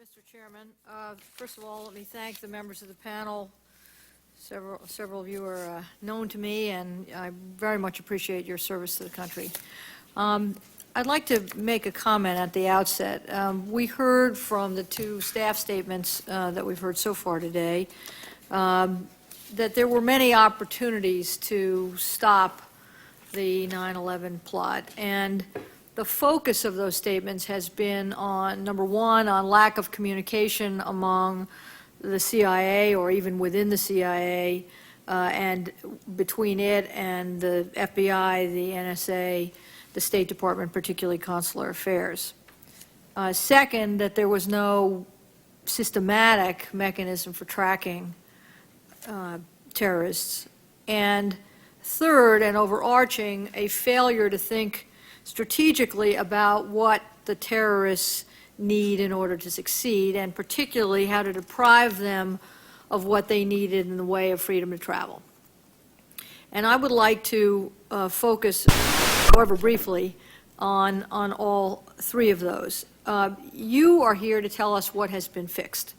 Mr. Chairman. First of all, let me thank the members of the panel. Several of you are known to me, and I very much appreciate your service to the country. I'd like to make a comment at the outset. We heard from the two staff statements that we've heard so far today that there were many opportunities to stop the 9/11 plot, and the focus of those statements has been on, number one, on lack of communication among the CIA or even within the CIA and between it and the FBI, the NSA, the State Department, particularly Consular Affairs. Second, that there was no systematic mechanism for tracking terrorists. And third, and overarching, a failure to think strategically about what the terrorists need in order to succeed, and particularly how to deprive them of what they needed in the way of freedom to travel. And I would like to focus, however briefly, on all three of those. You are here to tell us what has been fixed,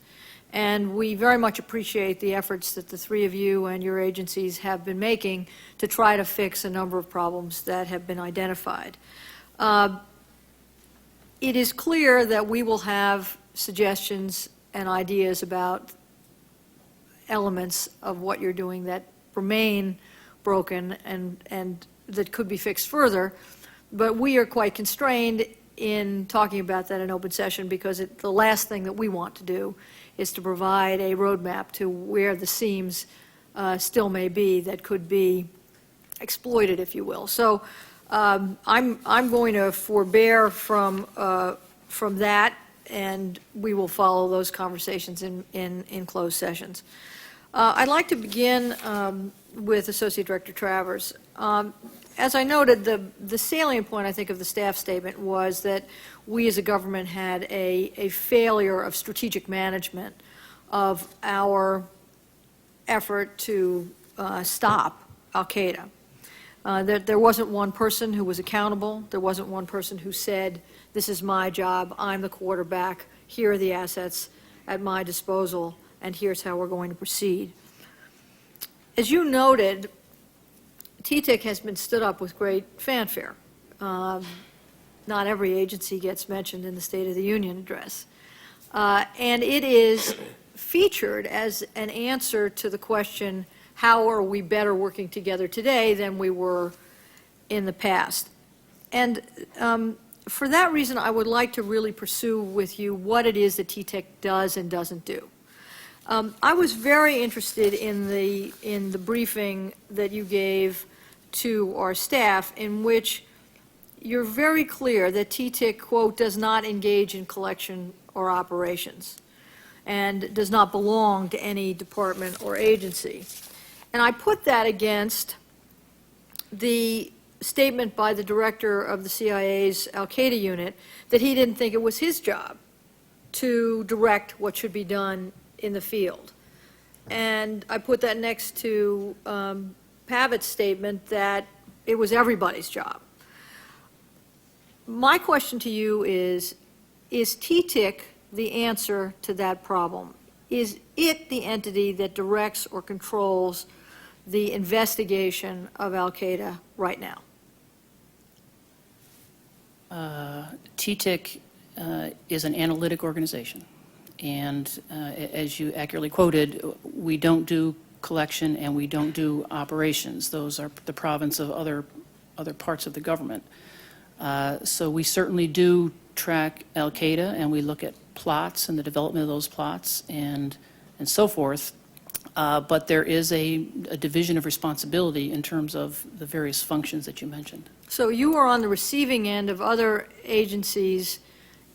and we very much appreciate the efforts that the three of you and your agencies have been making to try to fix a number of problems that have been identified. It is clear that we will have suggestions and ideas about elements of what you're doing that remain broken and that could be fixed further, but we are quite constrained in talking about that in open session because the last thing that we want to do is to provide a roadmap to where the seams still may be that could be exploited, if you will. So I'm going to forbear from that, and we will follow those conversations in closed sessions. I'd like to begin with Associate Director Travers. As I noted, the salient point, I think, of the staff statement was that we as a government had a failure of strategic management of our effort to stop al-Qaeda. That there wasn't one person who was accountable. There wasn't one person who said, this is my job, I'm the quarterback, here are the assets at my disposal, and here's how we're going to proceed. As you noted, TTIC has been stood up with great fanfare. Not every agency gets mentioned in the State of the Union address. And it is featured as an answer to the question, how are we better working together today than we were in the past? And for that reason, I would like to really pursue with you what it is that TTIC does and doesn't do. I was very interested in the briefing that you gave to our staff, in which you're very clear that TTIC, quote, does not engage in collection or operations and does not belong to any department or agency. And I put that against the statement by the director of the CIA's al-Qaeda unit that he didn't think it was his job to direct what should be done in the field. And I put that next to Pavitt's statement that it was everybody's job. My question to you is TTIC the answer to that problem? Is it the entity that directs or controls the investigation of al-Qaeda right now? TTIC is an analytic organization, and as you accurately quoted, we don't do collection and we don't do operations. Those are the province of other parts of the government. So we certainly do track al-Qaeda, and we look at plots and the development of those plots and so forth. But there is a division of responsibility in terms of the various functions that you mentioned. So you are on the receiving end of other agencies'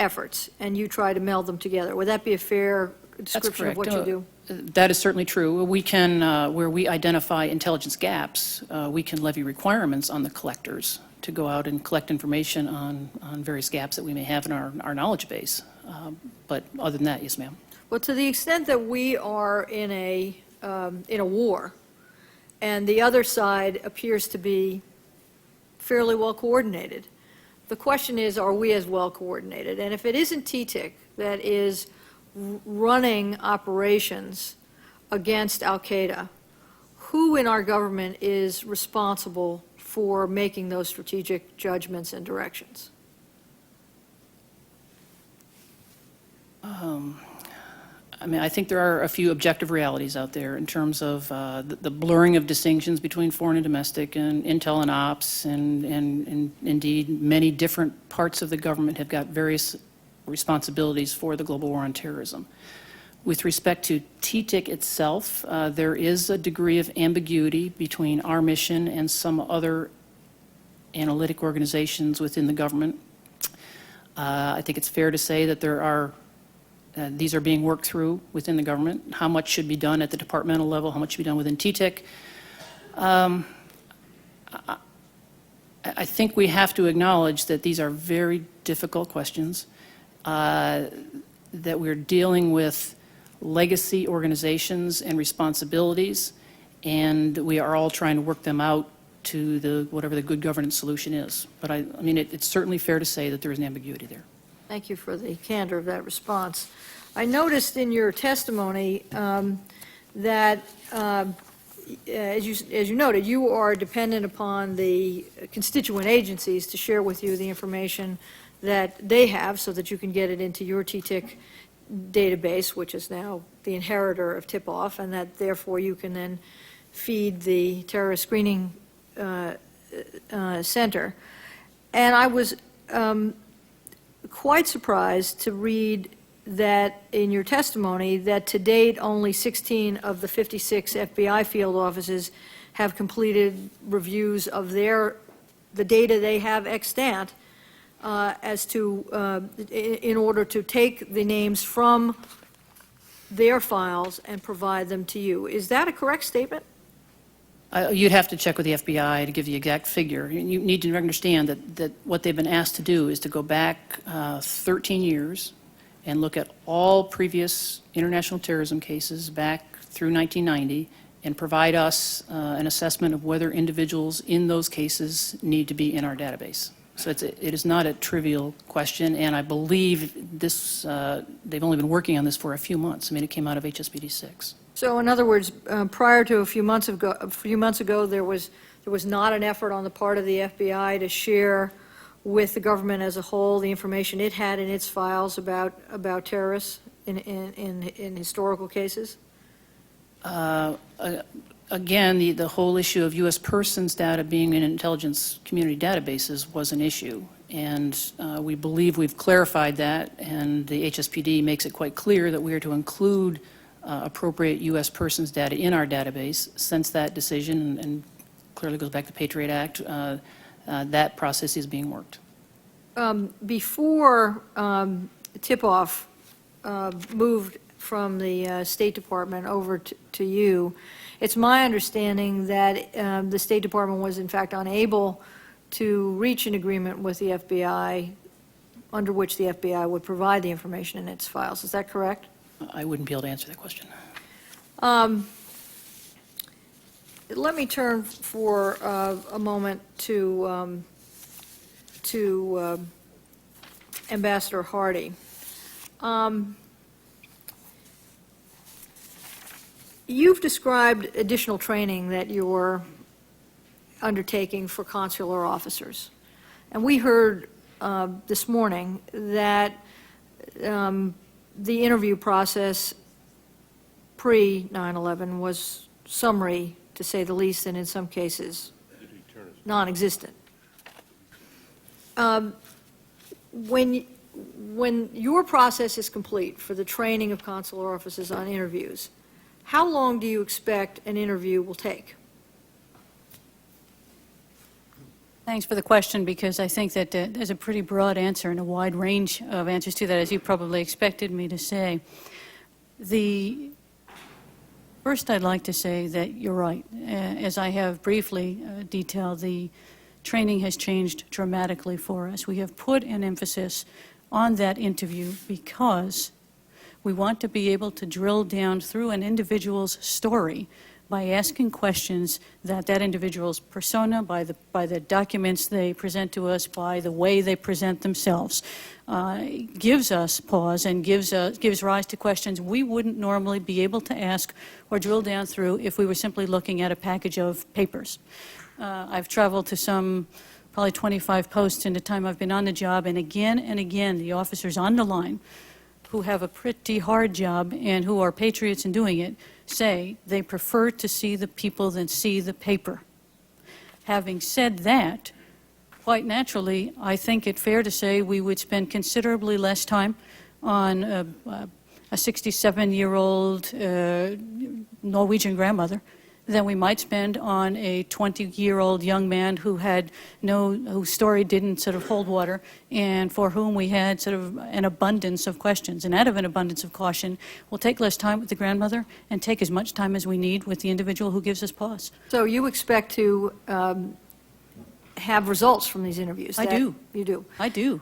efforts, and you try to meld them together. Would that be a fair description of what you do? That is certainly true. We can, where we identify intelligence gaps, we can levy requirements on the collectors to go out and collect information on various gaps that we may have in our knowledge base. But other than that, yes, ma'am. Well, to the extent that we are in a war, and the other side appears to be fairly well coordinated, the question is, are we as well coordinated? And if it isn't TTIC that is running operations against al-Qaeda, who in our government is responsible for making those strategic judgments and directions? I mean, I think there are a few objective realities out there in terms of the blurring of distinctions between foreign and domestic and intel and ops, and indeed many different parts of the government have got various responsibilities for the global war on terrorism. With respect to TTIC itself, there is a degree of ambiguity between our mission and some other analytic organizations within the government. I think it's fair to say that there are these are being worked through within the government. How much should be done at the departmental level? How much should be done within TTIC? I think we have to acknowledge that these are very difficult questions, that we're dealing with legacy organizations and responsibilities, and we are all trying to work them out to whatever the good governance solution is. But I mean, it's certainly fair to say that there is an ambiguity there. Thank you for the candor of that response. I noticed in your testimony that, as you noted, you are dependent upon the constituent agencies to share with you the information that they have so that you can get it into your TTIC database, which is now the inheritor of tip-off, and that therefore you can then feed the terrorist screening center. And I was quite surprised to read that in your testimony that to date only 16 of the 56 FBI field offices have completed reviews of the data they have extant as to in order to take the names from their files and provide them to you. Is that a correct statement? You'd have to check with the FBI to give the exact figure. You need to understand that what they've been asked to do is to go back 13 years and look at all previous international terrorism cases back through 1990 and provide us an assessment of whether individuals in those cases need to be in our database. So it is not a trivial question, and I believe this, they've only been working on this for a few months. I mean, it came out of HSPD 6. So in other words, prior to a few months ago, there was not an effort on the part of the FBI to share with the government as a whole the information it had in its files about terrorists in historical cases? Again, the whole issue of U.S. persons data being in intelligence community databases was an issue, and we believe we've clarified that, and the HSPD makes it quite clear that we are to include appropriate U.S. persons data in our database. Since that decision, and clearly goes back to the Patriot Act, that process is being worked. Before tip-off moved from the State Department over to you, it's my understanding that the State Department was in fact unable to reach an agreement with the FBI under which the FBI would provide the information in its files. Is that correct? I wouldn't be able to answer that question. Let me turn for a moment to Ambassador Harty. You've described additional training that you're undertaking for consular officers. And we heard this morning that the interview process pre-9/11 was summary, to say the least, and in some cases non-existent. When your process is complete for the training of consular officers on interviews, how long do you expect an interview will take? Thanks for the question, because I think that there's a pretty broad answer and a wide range of answers to that, as you probably expected me to say. First, I'd like to say that you're right. As I have briefly detailed, the training has changed dramatically for us. We have put an emphasis on that interview because we want to be able to drill down through an individual's story by asking questions that individual's persona, by the documents they present to us, by the way they present themselves, gives us pause and gives rise to questions we wouldn't normally be able to ask or drill down through if we were simply looking at a package of papers. I've traveled to probably 25 posts in the time I've been on the job, and again, the officers on the line who have a pretty hard job and who are patriots in doing it say they prefer to see the people than see the paper. Having said that, quite naturally, I think it fair to say we would spend considerably less time on a 67-year-old Norwegian grandmother than we might spend on a 20-year-old young man whose story didn't sort of hold water, and for whom we had sort of an abundance of questions. And out of an abundance of caution, we'll take less time with the grandmother and take as much time as we need with the individual who gives us pause. So you expect to have results from these interviews? I do. You do? I do.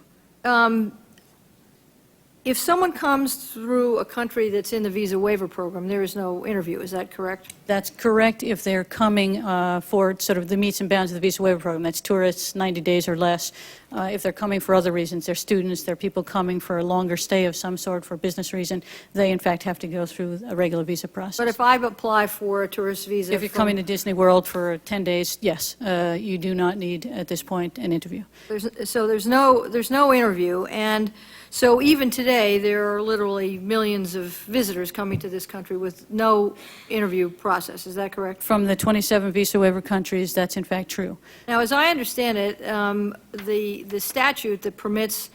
If someone comes through a country that's in the visa waiver program, there is no interview, is that correct? That's correct if they're coming for sort of the metes and bounds of the visa waiver program. That's tourists, 90 days or less. If they're coming for other reasons, they're students, they're people coming for a longer stay of some sort for a business reason, they in fact have to go through a regular visa process. But if I apply for a tourist visa... If you're coming to Disney World for 10 days, yes, you do not need at this point an interview. There's no interview, and so even today, there are literally millions of visitors coming to this country with no interview process. Is that correct? From the 27 visa waiver countries, that's in fact true. Now, as I understand it, the statute that permits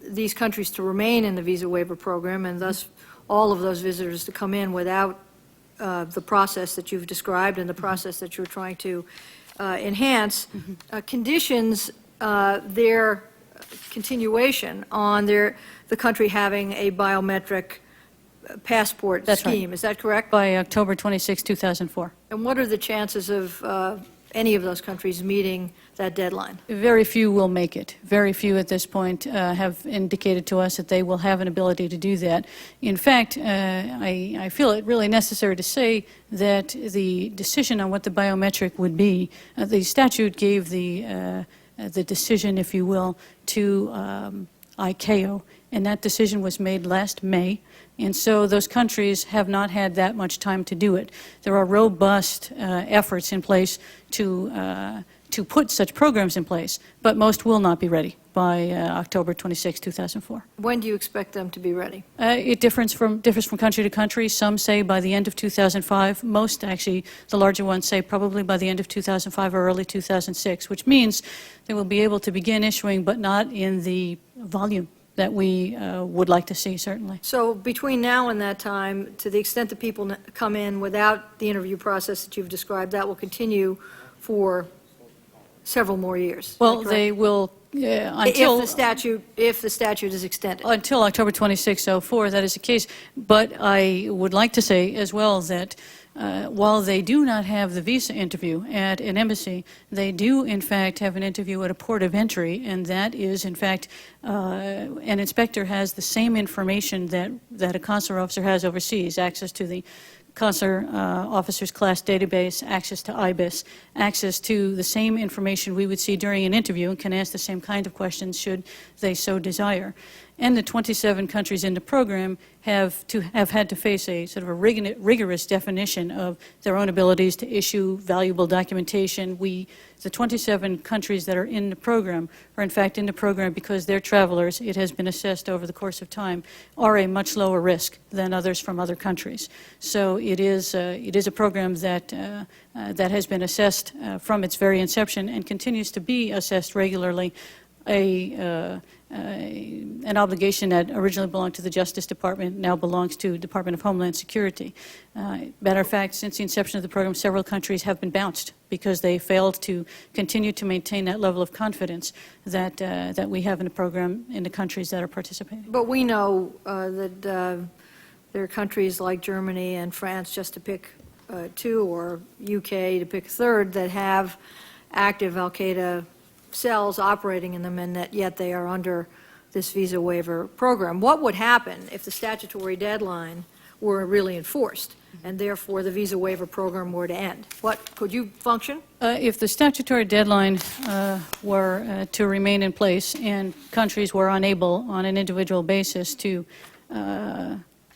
these countries to remain in the visa waiver program, and thus all of those visitors to come in without the process that you've described and the process that you're trying to enhance, conditions their continuation on the country having a biometric passport That's scheme. right. Is that correct? By October 26, 2004. And what are the chances of any of those countries meeting that deadline? Very few will make it. Very few at this point have indicated to us that they will have an ability to do that. In fact, I feel it really necessary to say that the decision on what the biometric would be, the statute gave the decision, if you will, to ICAO, and that decision was made last May, and so those countries have not had that much time to do it. There are robust efforts in place to put such programs in place, but most will not be ready by October 26, 2004. When do you expect them to be ready? It differs from country to country. Some say by the end of 2005. Most, actually, the larger ones say probably by the end of 2005 or early 2006, which means they will be able to begin issuing, but not in the volume that we would like to see, certainly. So between now and that time, to the extent that people come in without the interview process that you've described, that will continue for several more years. Well, they will until if the statute is extended. Until October 26, 2004, that is the case. But I would like to say as well that while they do not have the visa interview at an embassy, they do in fact have an interview at a port of entry, and that is in fact an inspector has the same information that a consular officer has overseas, access to the consular officers class database, access to IBIS, access to the same information we would see during an interview, and can ask the same kind of questions should they so desire. And the 27 countries in the program have had to face a sort of a rigorous definition of their own abilities to issue valuable documentation. The 27 countries that are in the program are in fact in the program because their travelers, it has been assessed over the course of time, are a much lower risk than others from other countries. So it is a program that has been assessed from its very inception and continues to be assessed regularly. An obligation that originally belonged to the Justice Department now belongs to the Department of Homeland Security. Matter of fact, since the inception of the program, several countries have been bounced because they failed to continue to maintain that level of confidence that we have in the program in the countries that are participating. But we know that there are countries like Germany and France, just to pick two, or UK to pick a third, that have active al-Qaeda cells operating in them, and that yet they are under this visa waiver program. What would happen if the statutory deadline were really enforced, and therefore the visa waiver program were to end. Could you function? If the statutory deadline were to remain in place and countries were unable on an individual basis to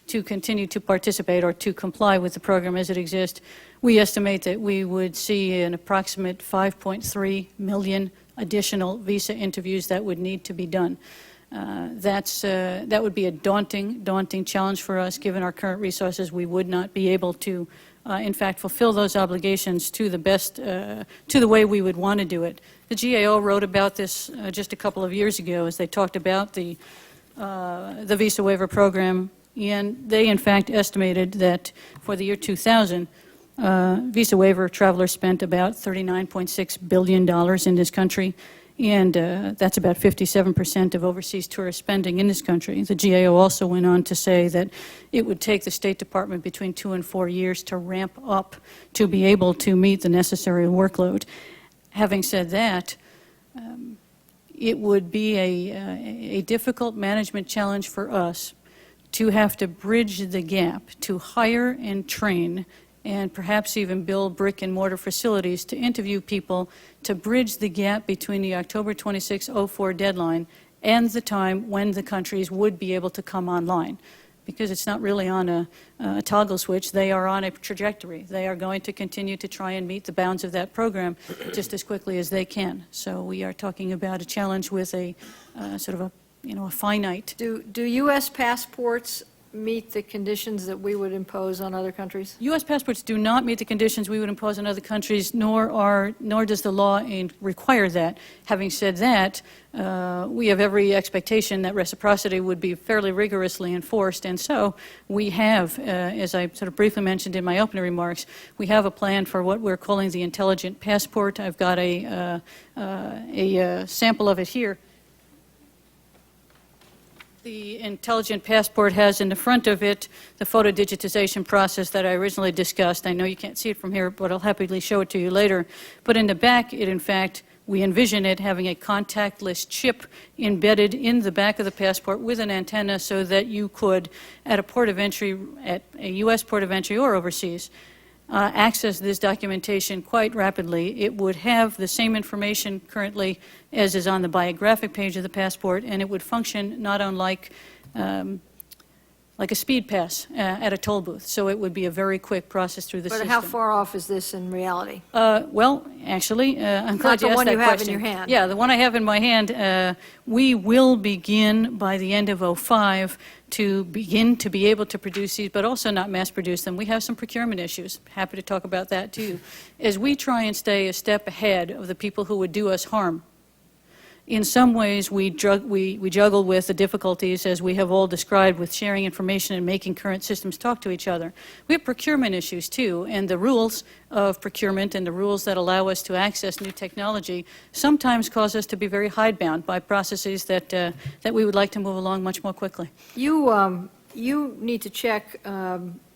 continue to participate or to comply with the program as it exists, we estimate that we would see an approximate 5.3 million additional visa interviews that would need to be done. That would be a daunting challenge for us. Given our current resources, we would not be able to, in fact, fulfill those obligations to the best, to the way we would want to do it. The GAO wrote about this just a couple of years ago as they talked about the visa waiver program, and they, in fact, estimated that for the year 2000, visa waiver travelers spent about $39.6 billion in this country, and that's about 57% of overseas tourist spending in this country. The GAO also went on to say that it would take the State Department between 2 and 4 years to ramp up to be able to meet the necessary workload. Having said that, it would be a difficult management challenge for us to have to bridge the gap, to hire and train and perhaps even build brick and mortar facilities to interview people, to bridge the gap between the October 26, 04 deadline and the time when the countries would be able to come online. Because it's not really on a toggle switch, they are on a trajectory. They are going to continue to try and meet the bounds of that program just as quickly as they can. So we are talking about a challenge with a sort of a finite. Do U.S. passports meet the conditions that we would impose on other countries? U.S. passports do not meet the conditions we would impose on other countries, nor does the law require that. Having said that, we have every expectation that reciprocity would be fairly rigorously enforced, and so we have, as I sort of briefly mentioned in my opening remarks, we have a plan for what we're calling the intelligent passport. I've got a sample of it here. The intelligent passport has in the front of it the photo digitization process that I originally discussed. I know you can't see it from here, but I'll happily show it to you later. But in the back, in fact, we envision it having a contactless chip embedded in the back of the passport with an antenna so that you could, at a port of entry, at a U.S. port of entry or overseas, access this documentation quite rapidly. It would have the same information currently as is on the biographic page of the passport, and it would function not unlike like a speed pass at a toll booth. So it would be a very quick process through the system. But how far off is this in reality? Well, actually, I'm glad you asked that question. Not the one you have in your hand. Yeah, the one I have in my hand. We will begin by the end of 05 to begin to be able to produce these, but also not mass produce them. We have some procurement issues. Happy to talk about that too. As we try and stay a step ahead of the people who would do us harm, in some ways, we juggle with the difficulties, as we have all described, with sharing information and making current systems talk to each other. We have procurement issues, too, and the rules of procurement and the rules that allow us to access new technology sometimes cause us to be very hidebound by processes that we would like to move along much more quickly. You need to check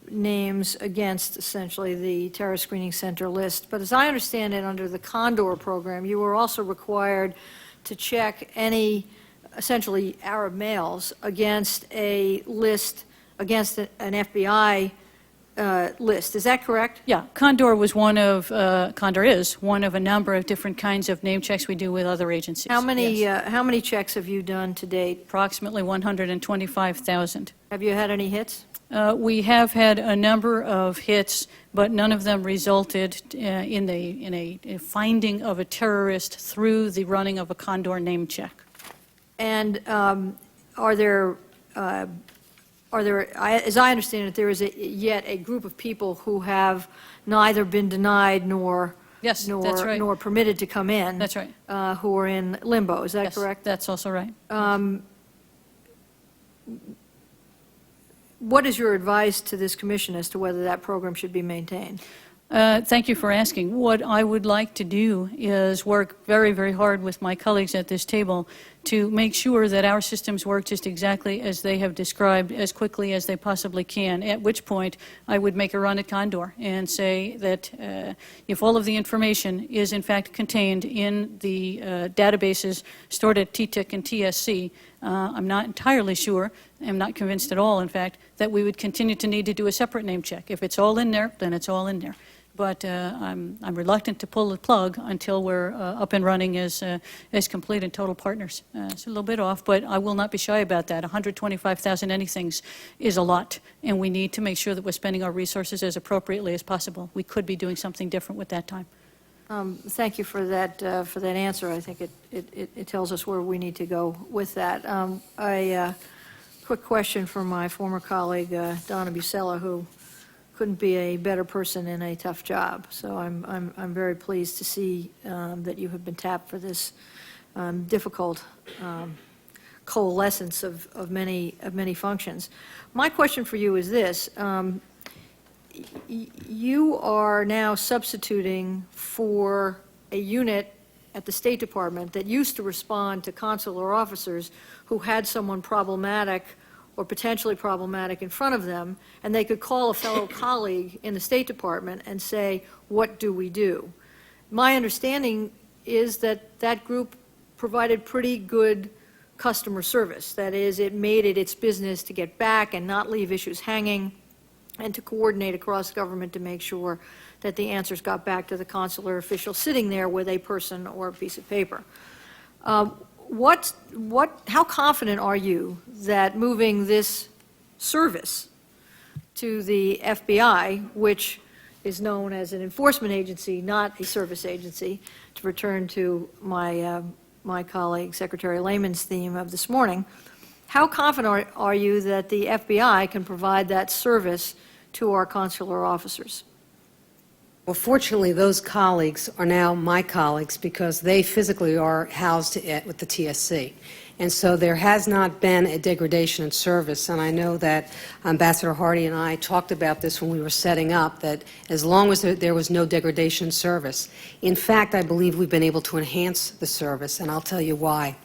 names against, essentially, the terrorist screening center list, but as I understand it, under the Condor program, you were also required to check any, essentially, Arab males against a list, against an FBI list. Is that correct? Yeah, Condor is one of a number of different kinds of name checks we do with other agencies. How many, Yes. how many checks have you done to date? Approximately 125,000. Have you had any hits? We have had a number of hits, but none of them resulted in a finding of a terrorist through the running of a Condor name check. And are there, as I understand it, there is yet a group of people who have neither been denied nor Yes, that's right. nor permitted to come in. That's right. Who are in limbo. Is that Yes, correct? that's also right. What is your advice to this commission as to whether that program should be maintained? Thank you for asking. What I would like to do is work very, very hard with my colleagues at this table to make sure that our systems work just exactly as they have described, as quickly as they possibly can, at which point I would make a run at Condor and say that if all of the information is in fact contained in the databases stored at TTIC and TSC, I'm not entirely sure, I'm not convinced at all, in fact, that we would continue to need to do a separate name check. If it's all in there, then it's all in there. But I'm reluctant to pull the plug until we're up and running as complete and total partners. It's a little bit off, but I will not be shy about that. 125,000 anythings is a lot, and we need to make sure that we're spending our resources as appropriately as possible. We could be doing something different with that time. Thank you for that answer. I think it tells us where we need to go with that. A quick question from my former colleague, Donna Bucella, who couldn't be a better person in a tough job. So I'm very pleased to see that you have been tapped for this difficult coalescence of many functions. My question for you is this. You are now substituting for a unit at the State Department that used to respond to consular officers who had someone problematic or potentially problematic in front of them, and they could call a fellow colleague in the State Department and say, what do we do? My understanding is that that group provided pretty good customer service. That is, it made it its business to get back and not leave issues hanging, and to coordinate across government to make sure that the answers got back to the consular official sitting there with a person or a piece of paper. How confident are you that moving this service to the FBI, which is known as an enforcement agency, not a service agency, to return to my colleague Secretary Lehman's theme of this morning, how confident are you that the FBI can provide that service to our consular officers? Well, fortunately, those colleagues are now my colleagues because they physically are housed with the TSC. And so there has not been a degradation in service, and I know that Ambassador Harty and I talked about this when we were setting up, that as long as there was no degradation in service. In fact, I believe we've been able to enhance the service, and I'll tell you why.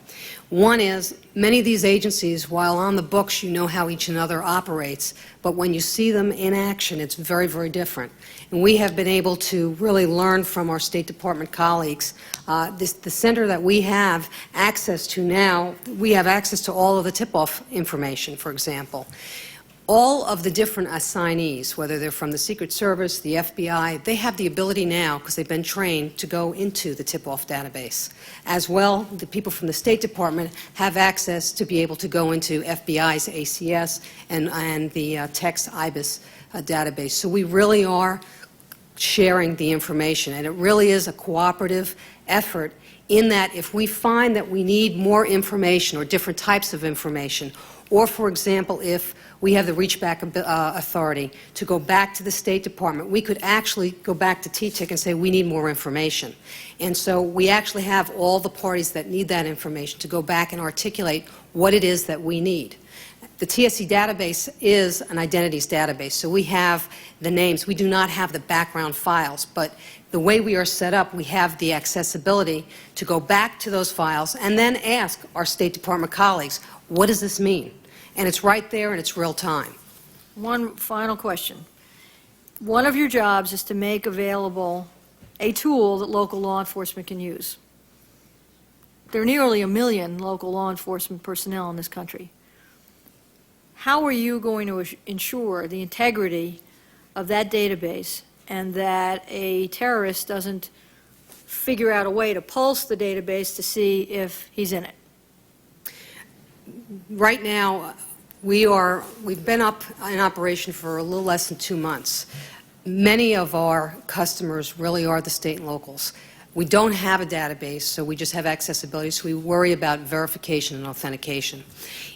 One is, many of these agencies, while on the books, you know how each another operates, but when you see them in action, it's very, very different. And we have been able to really learn from our State Department colleagues. The center that we have access to now, we have access to all of the tip-off information, for example. All of the different assignees, whether they're from the Secret Service, the FBI, they have the ability now, because they've been trained, to go into the tip-off database. As well, the people from the State Department have access to be able to go into FBI's ACS and the TEX IBIS database. So we really are sharing the information, and it really is a cooperative effort in that if we find that we need more information or different types of information, or, for example, if we have the reach-back authority to go back to the State Department, we could actually go back to TTIC and say we need more information. And so we actually have all the parties that need that information to go back and articulate what it is that we need. The TSC database is an identities database, so we have the names. We do not have the background files, but the way we are set up, we have the accessibility to go back to those files and then ask our State Department colleagues, what does this mean? And it's right there and it's real time. One final question. One of your jobs is to make available a tool that local law enforcement can use. There are nearly 1 million local law enforcement personnel in this country. How are you going to ensure the integrity of that database and that a terrorist doesn't figure out a way to pulse the database to see if he's in it? Right now, we've been up in operation for a little less than 2 months. Many of our customers really are the state and locals. We don't have a database, so we just have accessibility, so we worry about verification and authentication.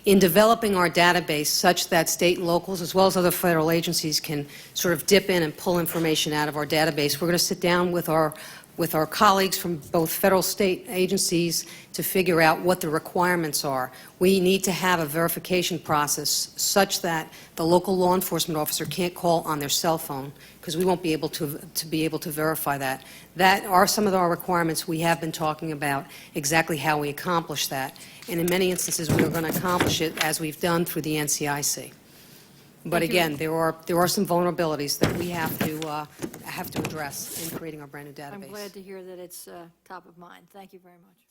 In developing our database such that state and locals, as well as other federal agencies, can sort of dip in and pull information out of our database, we're going to sit down with our with our colleagues from both federal, state agencies to figure out what the requirements are. We need to have a verification process such that the local law enforcement officer can't call on their cell phone, because we won't be able to verify that. That are some of our requirements. We have been talking about exactly how we accomplish that, and in many instances we are going to accomplish it as we've done through the NCIC. But Thank you. again, there are some vulnerabilities that we have to address in creating our brand new database. I'm glad to hear that it's top of mind. Thank you very much.